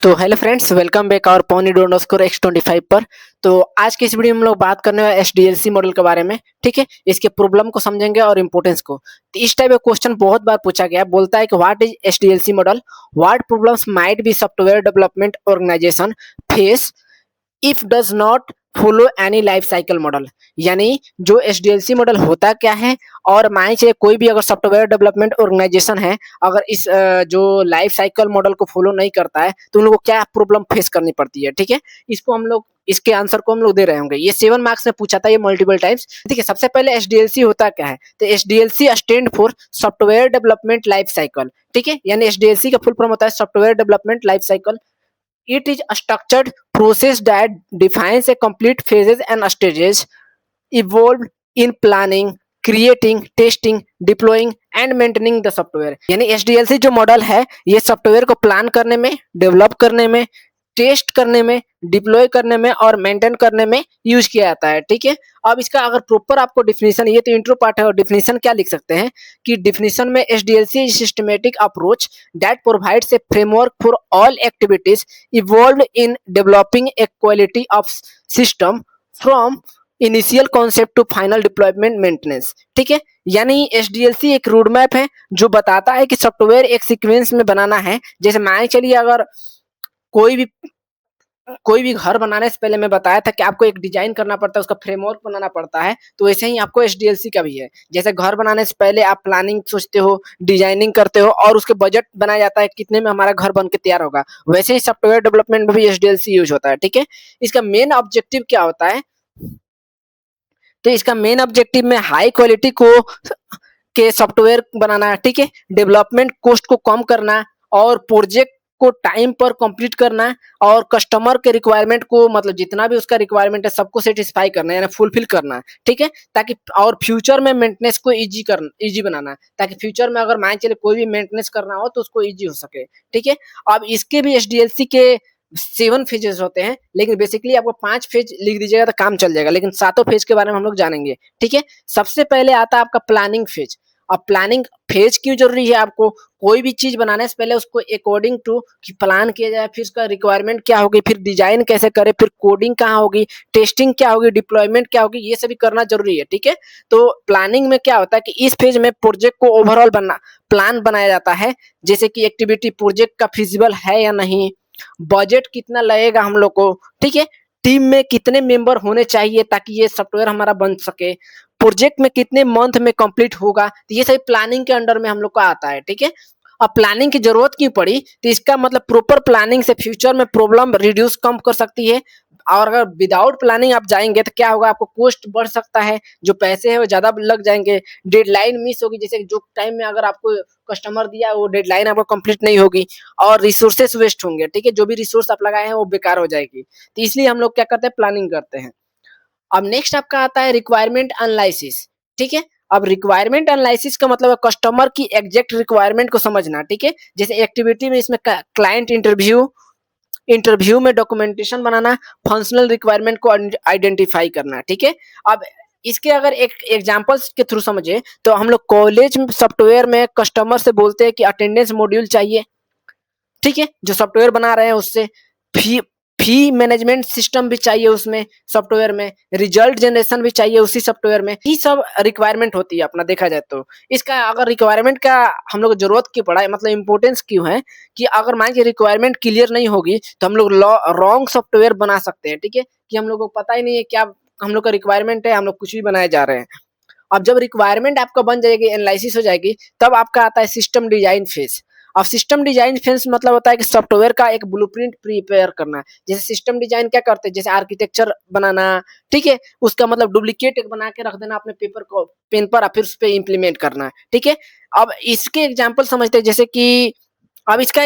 तो hello friends, welcome back और pony don't score X25 पर। तो आज की इस वीडियो में हम लोग बात करने वाले एचडीएलसी मॉडल के बारे में। ठीक है, इसके प्रॉब्लम को समझेंगे और इंपॉर्टेंस को। तो इस टाइप का क्वेश्चन बहुत बार पूछा गया है। बोलता है कि what is HDLC model, what problems might be software development organization face if does not follow any life cycle model. यानी जो एचडीएलसी मॉडल होता क्या है, और मान चलिए कोई भी अगर सॉफ्टवेयर डेवलपमेंट ऑर्गेनाइजेशन है, अगर इस जो लाइफ साइकिल मॉडल को फॉलो नहीं करता है तो उन लोगों को क्या प्रॉब्लम फेस करनी पड़ती है। ठीक है, इसको हम लोग इसके आंसर को हम लोग दे रहे होंगे। ये 7 मार्क्स में पूछा था, ये मल्टीपल टाइम्स। ठीक है, सबसे पहले एचडीएलसी होता क्या है, तो HDLC stand for software development life cycle. ठीक है, यानी एचडीएलसी का फुल फॉर्म होता है software development life cycle. It is a structured process that defines a complete phases and stages involved in planning, creating, testing, deploying and maintaining the software। यानी एचडीएलसी जो model है, ये सॉफ्टवेयर को plan करने में, develop करने में, टेस्ट करने में, डिप्लॉय करने में और मेंटेन करने में यूज किया जाता है। ठीक है, अब इसका अगर प्रॉपर आपको डिफिनेशन, ये तो इंट्रो पार्ट है, और डिफिनेशन क्या लिख सकते हैं कि डिफिनेशन में HDLC is systematic approach that provides a framework for all activities involved in developing a quality of system from initial concept to final deployment maintenance. ठीक है, यानी एचडीएलसी एक रोड मैप है जो बताता है कि सॉफ्टवेयर एक सीक्वेंस में बनाना है। जैसे मान चलिए अगर कोई भी घर बनाने से पहले मैं बताया था कि आपको एक डिजाइन करना पड़ता है, उसका फ्रेमवर्क बनाना पड़ता है, तो वैसे ही आपको एचडीएलसी का भी है। जैसे घर बनाने से पहले आप प्लानिंग सोचते हो, डिजाइनिंग करते हो और उसके बजट बनाया जाता है कितने में हमारा घर बन के तैयार होगा, वैसे ही सॉफ्टवेयर डेवलपमेंट में भी एचडीएलसी यूज होता है। ठीक है, इसका मेन ऑब्जेक्टिव क्या होता है, तो इसका मेन ऑब्जेक्टिव में हाई क्वालिटी को के सॉफ्टवेयर बनाना है। ठीक है, डेवलपमेंट कॉस्ट को कम करना और प्रोजेक्ट को टाइम पर कंप्लीट करना और कस्टमर के रिक्वायरमेंट को, मतलब जितना भी उसका रिक्वायरमेंट है सबको सेटिस्फाई करना, यानी फुलफिल करना। ठीक है, ताकि और फ्यूचर में मेंटेनेंस को इजी बनाना, ताकि फ्यूचर में अगर मान चले कोई भी मेंटेनेंस करना हो तो उसको इजी हो सके। ठीक है, अब इसके भी एचडीएलसी के 7 फेजेस होते हैं, लेकिन बेसिकली आपको 5 फेज लिख दीजिएगा तो काम चल जाएगा, लेकिन 7 फेज के बारे में हम लोग जानेंगे। ठीक है, सबसे पहले आता है आपका प्लानिंग फेज। अब प्लानिंग फेज क्यों जरूरी है, आपको कोई भी चीज बनाने से पहले उसको अकॉर्डिंग टू प्लान किया जाए, फिर उसका रिक्वायरमेंट क्या होगी, फिर डिजाइन कैसे करे, फिर कोडिंग कहाँ होगी, टेस्टिंग क्या होगी, डिप्लॉयमेंट क्या होगी, ये सभी करना जरूरी है। ठीक है, तो प्लानिंग में क्या होता है कि इस फेज में प्रोजेक्ट को ओवरऑल प्लान बनाया जाता है, जैसे कि एक्टिविटी प्रोजेक्ट का फिजिबल है या नहीं, बजट कितना लगेगा हम लोग को। ठीक है, टीम में कितने मेंबर होने चाहिए ताकि ये सॉफ्टवेयर हमारा बन सके, प्रोजेक्ट में कितने मंथ में कंप्लीट होगा, तो ये सभी प्लानिंग के अंडर में हम लोग का आता है। ठीक है, अब प्लानिंग की जरूरत क्यों पड़ी, तो इसका मतलब प्रॉपर प्लानिंग से फ्यूचर में प्रॉब्लम रिड्यूस कम कर सकती है। और अगर विदाउट प्लानिंग आप जाएंगे तो क्या होगा, आपको कॉस्ट बढ़ सकता है, जो पैसे हैं वो ज्यादा लग जाएंगे, डेडलाइन मिस होगी, जैसे जो टाइम में अगर आपको कस्टमर दिया वो डेडलाइन आपको कंप्लीट नहीं होगी, और रिसोर्सेस वेस्ट होंगे। ठीक है, जो भी रिसोर्स आप लगाए हैं वो बेकार हो जाएगी। तो इसलिए हम लोग क्या करते हैं, प्लानिंग करते हैं। अब नेक्स्ट आपका आता है रिक्वायरमेंट एनालिसिस। ठीक है, अब रिक्वायरमेंट एनालिसिस का मतलब है कस्टमर की एग्जैक्ट रिक्वायरमेंट को समझना। ठीक है, जैसे एक्टिविटी में इसमें क्लाइंट इंटरव्यू में डॉक्यूमेंटेशन बनाना, फंक्शनल रिक्वायरमेंट को आइडेंटिफाई करना। ठीक है, अब इसके अगर एक एग्जांपल्स के थ्रू समझे तो हम लोग कॉलेज सॉफ्टवेयर में कस्टमर से बोलते हैं कि अटेंडेंस मॉड्यूल चाहिए। ठीक है, जो सॉफ्टवेयर बना रहे हैं उससे फी फी मैनेजमेंट सिस्टम भी चाहिए उसमें सॉफ्टवेयर में, रिजल्ट जनरेशन भी चाहिए उसी सॉफ्टवेयर में, ये सब रिक्वायरमेंट होती है अपना देखा जाए तो। इसका अगर रिक्वायरमेंट का हम लोग जरूरत क्यों पड़ा है, मतलब इंपॉर्टेंस क्यों है, कि अगर मान लीजिए रिक्वायरमेंट क्लियर नहीं होगी तो हम लोग रॉन्ग सॉफ्टवेयर बना सकते हैं। ठीक है, कि हम लोग को पता ही नहीं है क्या हम लोग का रिक्वायरमेंट है, हम लोग कुछ भी बनाए जा रहे हैं। अब जब रिक्वायरमेंट आपका बन जाएगी, एनालिसिस हो जाएगी, तब आपका आता है सिस्टम डिजाइन फेज। अब सिस्टम डिजाइन फेज मतलब होता है कि सॉफ्टवेयर का एक ब्लूप्रिंट प्रिपेयर करना। जैसे सिस्टम डिजाइन क्या करते हैं, जैसे आर्किटेक्चर बनाना। ठीक है, उसका मतलब डुप्लीकेट बना के रख देना अपने पेपर को पेन पर, फिर उस पर इम्प्लीमेंट करना। ठीक है, अब इसके एग्जाम्पल समझते हैं, जैसे कि अब इसका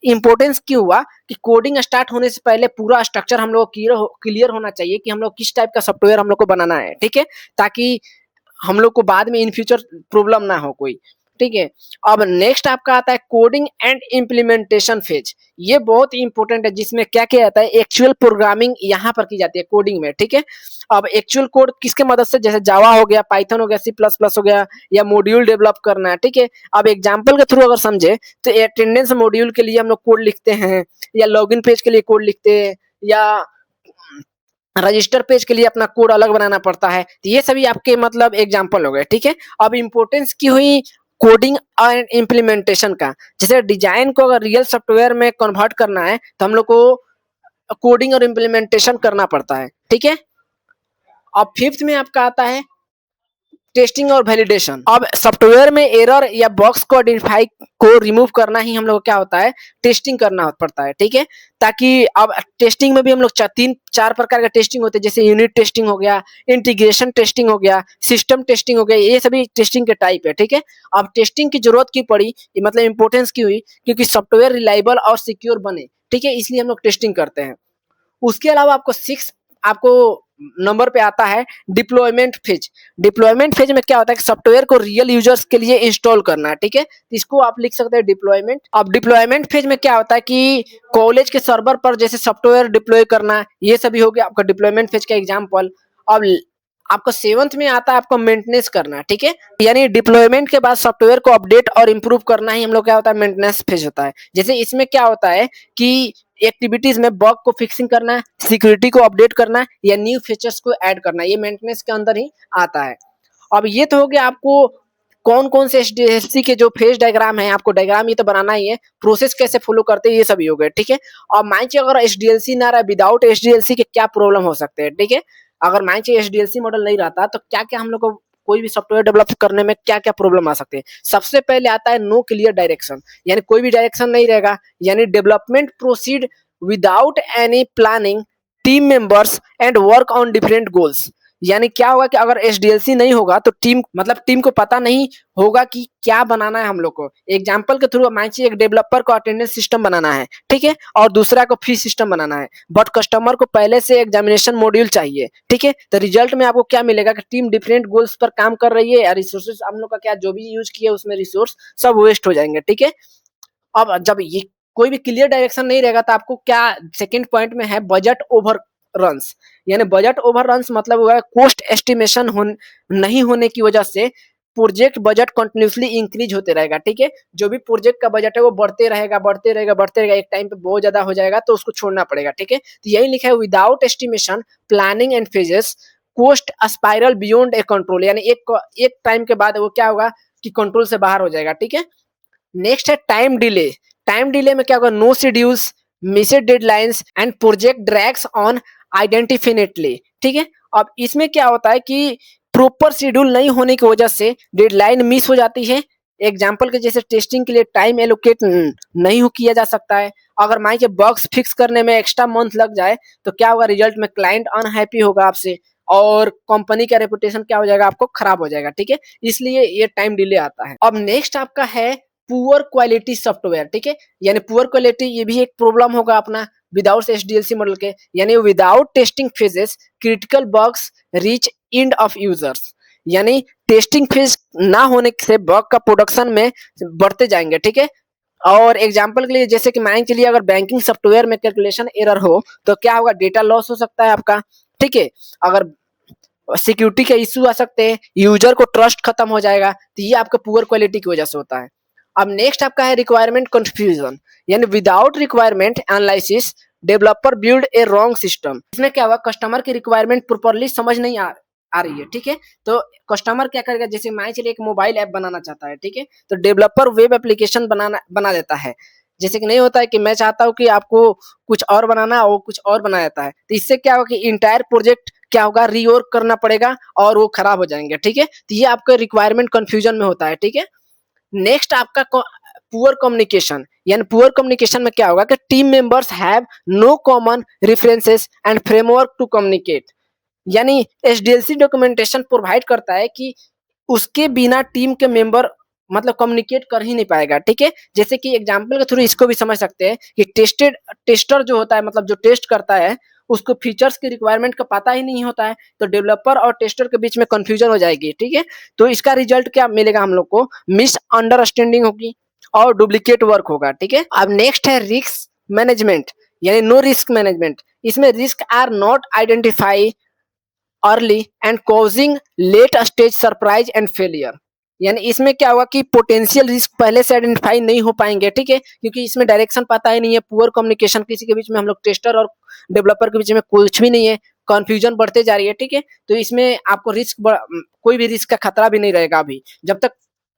इंपॉर्टेंस क्यों हुआ कि कोडिंग स्टार्ट होने से पहले पूरा स्ट्रक्चर हम लोग क्लियर होना चाहिए कि हम लोग किस टाइप का सॉफ्टवेयर हम लोग को बनाना है। ठीक है, ताकि हम लोग को बाद में इन फ्यूचर प्रॉब्लम ना हो कोई। ठीक है। अब नेक्स्ट आपका आता है कोडिंग एंड इम्प्लीमेंटेशन फेज। ये बहुत इंपॉर्टेंट है, जिसमें क्या किया जाता है, एक्चुअल प्रोग्रामिंग यहाँ पर की जाती है कोडिंग में, ठीक है। अब एक्चुअल कोड किसके मदद से, जैसे जावा हो गया, पाइथन हो गया, सी प्लस प्लस हो गया, या मॉड्यूल डेवलप करना है, ठीक है। अब एग्जाम्पल के थ्रू अगर समझे तो अटेंडेंस मॉड्यूल के लिए हम लोग कोड लिखते हैं, या लॉगिन पेज के लिए कोड लिखते हैं, या रजिस्टर पेज के लिए अपना कोड अलग बनाना पड़ता है। तो ये सभी आपके मतलब एग्जाम्पल हो गए, ठीक है। अब इंपॉर्टेंस की हुई कोडिंग एंड इम्प्लीमेंटेशन का, जैसे डिजाइन को अगर रियल सॉफ्टवेयर में कन्वर्ट करना है तो हम लोग को कोडिंग और इम्प्लीमेंटेशन करना पड़ता है, ठीक है। अब फिफ्थ में आपका आता है टेस्टिंग और वैलिडेशन। अब सॉफ्टवेयर में एरर या बग्स को आइडेंटिफाई को रिमूव करना ही हम लोग को क्या होता है, टेस्टिंग करना पड़ता है, ठीक है। ताकि अब टेस्टिंग में भी हम लोग तीन चार प्रकार का टेस्टिंग होते हैं, जैसे यूनिट टेस्टिंग हो गया, इंटीग्रेशन टेस्टिंग हो गया, सिस्टम टेस्टिंग हो गया, ये सभी टेस्टिंग के टाइप है, ठीक है। अब टेस्टिंग की जरूरत की पड़ी, मतलब इंपॉर्टेंस की हुई, क्योंकि सॉफ्टवेयर रिलायबल और सिक्योर बने, ठीक है, इसलिए हम लोग टेस्टिंग करते हैं। उसके अलावा आपको सिक्स आपको नंबर पे आता है डिप्लॉयमेंट फेज। डिप्लॉयमेंट फेज में क्या होता है कि सॉफ्टवेयर को रियल यूजर्स के लिए इंस्टॉल करना है, ठीक है। इसको आप लिख सकते हैं डिप्लॉयमेंट। अब डिप्लॉयमेंट फेज में क्या होता है कि कॉलेज के सर्वर पर जैसे सॉफ्टवेयर डिप्लॉय करना, ये सभी हो गया आपका डिप्लॉयमेंट फेज का एग्जाम्पल। अब आपको सेवंथ में आता है आपको मेंटेनेंस करना, ठीक है। यानी डिप्लॉयमेंट के बाद सॉफ्टवेयर को अपडेट और इम्प्रूव करना ही हम लोग क्या होता है, मेंटेनेंस फेज होता है। जैसे इसमें क्या होता है कि एक्टिविटीज में बग को फिक्सिंग करना, सिक्योरिटी को अपडेट करना, या न्यू फीचर्स को ऐड करना, ये मेंटेनेंस के अंदर ही आता है। अब ये तो हो गया आपको कौन कौन से एचडीएलसी के जो फेज डायग्राम है, आपको डायग्राम ये तो बनाना ही है, प्रोसेस कैसे फॉलो करते हैं ये सभी हो गए, ठीक है। और मान लीजिए अगर एचडीएलसी ना रहा, विदाउट एचडीएलसी के क्या प्रॉब्लम हो सकते हैं, ठीक है। अगर मान लीजिए एचडीएलसी मॉडल नहीं रहता तो क्या क्या हम लोग को कोई भी सॉफ्टवेयर डेवलप करने में क्या क्या प्रॉब्लम आ सकते हैं। सबसे पहले आता है नो क्लियर डायरेक्शन, यानी कोई भी डायरेक्शन नहीं रहेगा, यानी development proceed without any planning, team members and work on different goals. यानी क्या होगा कि अगर एचडीएलसी नहीं होगा तो टीम को पता नहीं होगा कि क्या बनाना है हम लोग को। एग्जांपल के थ्रू मान लीजिए एक डेवलपर को अटेंडेंस सिस्टम बनाना है, ठीक है, और दूसरा को फी सिस्टम बनाना है, बट कस्टमर को पहले से एग्जामिनेशन मॉड्यूल चाहिए, ठीक है। तो रिजल्ट में आपको क्या मिलेगा कि टीम डिफरेंट गोल्स पर काम कर रही है, रिसोर्सेज हम लोग का क्या जो भी यूज किया उसमें रिसोर्स सब वेस्ट हो जाएंगे, ठीक है। अब जब ये कोई भी क्लियर डायरेक्शन नहीं रहेगा तो आपको क्या सेकंड पॉइंट में है बजट ओवर रन्स। यानी बजट ओवर रन्स मतलब हुआ कॉस्ट एस्टिमेशन नहीं होने की वजह से प्रोजेक्ट बजट कंटिन्यूसली इंक्रीज होते रहेगा, ठीक है। जो भी प्रोजेक्ट का बजट है वो बढ़ते रहेगा बढ़ते रहेगा बढ़ते रहेगा, एक टाइम पे बहुत ज्यादा हो जाएगा तो उसको छोड़ना पड़ेगा, ठीक है। तो यही लिखा है without estimation planning and phases cost spiral beyond A control, यानी एक टाइम के बाद वो क्या होगा कि कंट्रोल से बाहर हो जाएगा, ठीक है। नेक्स्ट है टाइम डिले। टाइम डिले में क्या होगा, no schedules, missed deadlines and project drags on indefinitely, ठीक है। अब इसमें क्या होता है कि प्रॉपर शेड्यूल नहीं होने की वजह से डेडलाइन मिस हो जाती है। एग्जाम्पल के जैसे टेस्टिंग के लिए टाइम एलोकेट नहीं किया जा सकता है। अगर मान लीजिए बग्स फिक्स करने में एक्स्ट्रा मंथ लग जाए तो क्या होगा, रिजल्ट में क्लाइंट अनहैप्पी होगा आपसे, और कंपनी का रेपुटेशन क्या हो जाएगा, आपको खराब हो जाएगा, ठीक है। इसलिए ये टाइम डिले आता है। अब नेक्स्ट आपका है पुअर क्वालिटी सॉफ्टवेयर, ठीक है। यानी पुअर क्वालिटी ये भी एक प्रॉब्लम होगा अपना विदाउट एचडीएलसी मॉडल के, यानी without testing phases critical bugs reach end of users. यानी टेस्टिंग फेज ना होने से बग का प्रोडक्शन में बढ़ते जाएंगे, ठीक है। और एग्जांपल के लिए जैसे कि मान के लिए अगर बैंकिंग सॉफ्टवेयर में कैलकुलेशन एरर हो तो क्या होगा, डेटा लॉस हो सकता है आपका, ठीक है। अगर सिक्योरिटी के इश्यू आ सकते हैं, यूजर को ट्रस्ट खत्म हो जाएगा, तो ये आपका पुअर क्वालिटी की वजह से होता है। अब नेक्स्ट आपका है रिक्वायरमेंट कंफ्यूजन, यानी without requirement analysis developer build a wrong system. इसमें क्या होगा, कस्टमर की रिक्वायरमेंट प्रॉपर्ली समझ नहीं आ रही है, ठीक है। तो कस्टमर क्या करेगा, जैसे मान चलिए एक मोबाइल ऐप बनाना चाहता है, ठीक है, तो डेवलपर वेब एप्लीकेशन बना देता है। जैसे कि नहीं होता है कि मैं चाहता हूँ कि आपको कुछ और बनाना है, वो कुछ और बना देता है, तो इससे क्या होगा कि इंटायर प्रोजेक्ट क्या होगा, रीवर्क करना पड़ेगा और वो खराब हो जाएंगे, ठीक है। तो ये आपका रिक्वायरमेंट कंफ्यूजन में होता है, ठीक है। नेक्स्ट आपका पुअर कम्युनिकेशन, यानी पुअर कम्युनिकेशन में क्या होगा कि team members have no common references and framework to communicate. यानी एचडीएलसी डॉक्यूमेंटेशन प्रोवाइड करता है कि उसके बिना टीम के मेंबर मतलब कम्युनिकेट कर ही नहीं पाएगा, ठीक है। जैसे कि एग्जांपल के थ्रू इसको भी समझ सकते हैं कि टेस्टर जो होता है मतलब जो टेस्ट करता है उसको फीचर्स की रिक्वायरमेंट का पता ही नहीं होता है, तो डेवलपर और टेस्टर के बीच में कंफ्यूजन हो जाएगी, ठीक है। तो इसका रिजल्ट क्या मिलेगा हम लोग को, मिसअंडरस्टैंडिंग होगी और डुप्लीकेट वर्क होगा, ठीक है। अब नेक्स्ट है रिस्क मैनेजमेंट, यानी नो रिस्क मैनेजमेंट। इसमें risk are not identify early and causing late stage surprise and failure. यानी इसमें क्या होगा कि पोटेंशियल रिस्क पहले से आइडेंटिफाई नहीं हो पाएंगे, ठीक है, क्योंकि इसमें डायरेक्शन पता ही नहीं है, पुअर कम्युनिकेशन किसी के बीच में, हम लोग टेस्टर और डेवलपर के बीच में कुछ भी नहीं है, कंफ्यूजन बढ़ते जा रही है, ठीक है। तो इसमें आपको कोई भी रिस्क का खतरा भी नहीं रहेगा अभी, जब तक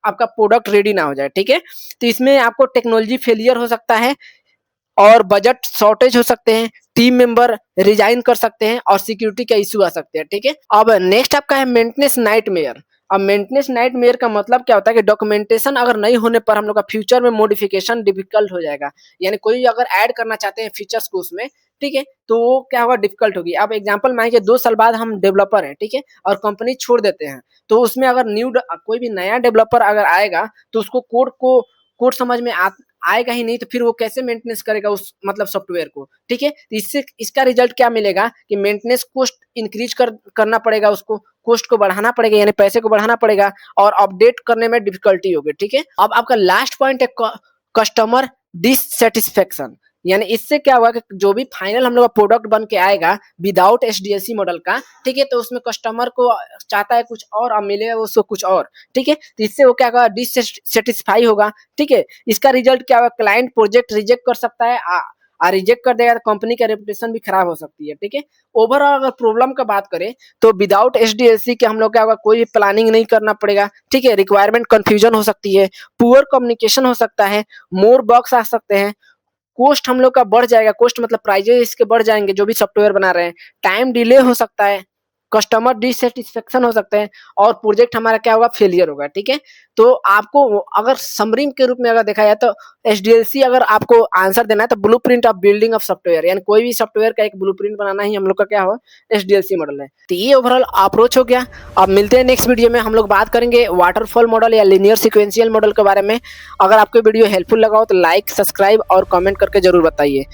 आपका प्रोडक्ट रेडी ना हो जाए, ठीक है। तो इसमें आपको टेक्नोलॉजी फेलियर हो सकता है और बजट शॉर्टेज हो सकते हैं, टीम मेंबर रिजाइन कर सकते हैं और सिक्योरिटी का इशू आ सकते हैं, ठीक है। अब नेक्स्ट आपका है मेंटेनेंस नाइटमेयर। अब मेंटेनेंस नाइटमेयर का मतलब क्या होता है कि डॉक्यूमेंटेशन अगर नहीं होने पर हम लोग का फ्यूचर में मॉडिफिकेशन डिफिकल्ट हो जाएगा। यानी कोई अगर ऐड करना चाहते हैं फीचर्स को उसमें, ठीक है, तो वो क्या होगा, डिफिकल्ट होगी। अब एग्जांपल मानिए 2 साल बाद हम डेवलपर हैं, ठीक है, और कंपनी छोड़ देते हैं, तो उसमें अगर कोई भी नया डेवलपर अगर आएगा तो उसको कोड समझ में आएगा ही नहीं, तो फिर वो कैसे मेंटेनेंस करेगा उस मतलब सॉफ्टवेयर को, ठीक है। तो इससे इसका रिजल्ट क्या मिलेगा कि मेंटेनेंस कॉस्ट इंक्रीज करना पड़ेगा, उसको कॉस्ट को बढ़ाना पड़ेगा, यानी पैसे को बढ़ाना पड़ेगा और अपडेट करने में डिफिकल्टी होगी, ठीक है। अब आपका लास्ट पॉइंट है कस्टमर डिससेटिस्फेक्शन। यानी इससे क्या हुआ कि जो भी फाइनल हम लोग का प्रोडक्ट बन के आएगा विदाउट एसडीएलसी मॉडल का, ठीक है, तो उसमें कस्टमर को चाहता है कुछ और मिलेगा उसको कुछ और, ठीक है। तो इससे वो क्या होगा, डिससेटिस्फाई होगा, ठीक है। इसका रिजल्ट क्या होगा, क्लाइंट प्रोजेक्ट रिजेक्ट कर सकता है, रिजेक्ट कर देगा तो कंपनी का रेपुटेशन भी खराब हो सकती है, ठीक है। ओवरऑल अगर प्रॉब्लम का बात करें तो विदाउट एसडीएलसी के हम लोग क्या होगा, कोई भी प्लानिंग नहीं करना पड़ेगा, ठीक है। रिक्वायरमेंट कंफ्यूजन हो सकती है, पुअर कम्युनिकेशन हो सकता है, मोर बग्स आ सकते हैं, कॉस्ट हम लोग का बढ़ जाएगा, कॉस्ट मतलब प्राइजेस इसके बढ़ जाएंगे जो भी सॉफ्टवेयर बना रहे हैं, टाइम डिले हो सकता है, कस्टमर डिससेटिस्फेक्शन हो सकते हैं और प्रोजेक्ट हमारा क्या होगा, फेलियर होगा, ठीक है। तो आपको अगर समरी के रूप में अगर देखा जाए तो एसडीएलसी अगर आपको आंसर देना है तो blueprint of building of software, यानी कोई भी सॉफ्टवेयर का एक ब्लूप्रिंट बनाना ही हम लोग का क्या हो, एसडीएलसी मॉडल है। तो ये ओवरऑल अप्रोच हो गया। अब मिलते हैं नेक्स्ट वीडियो में, हम लोग बात करेंगे वाटरफॉल मॉडल या लीनियर सीक्वेंशियल मॉडल के बारे में। अगर आपको वीडियो हेल्पफुल लगा हो तो लाइक, सब्सक्राइब और कमेंट करके जरूर बताइए।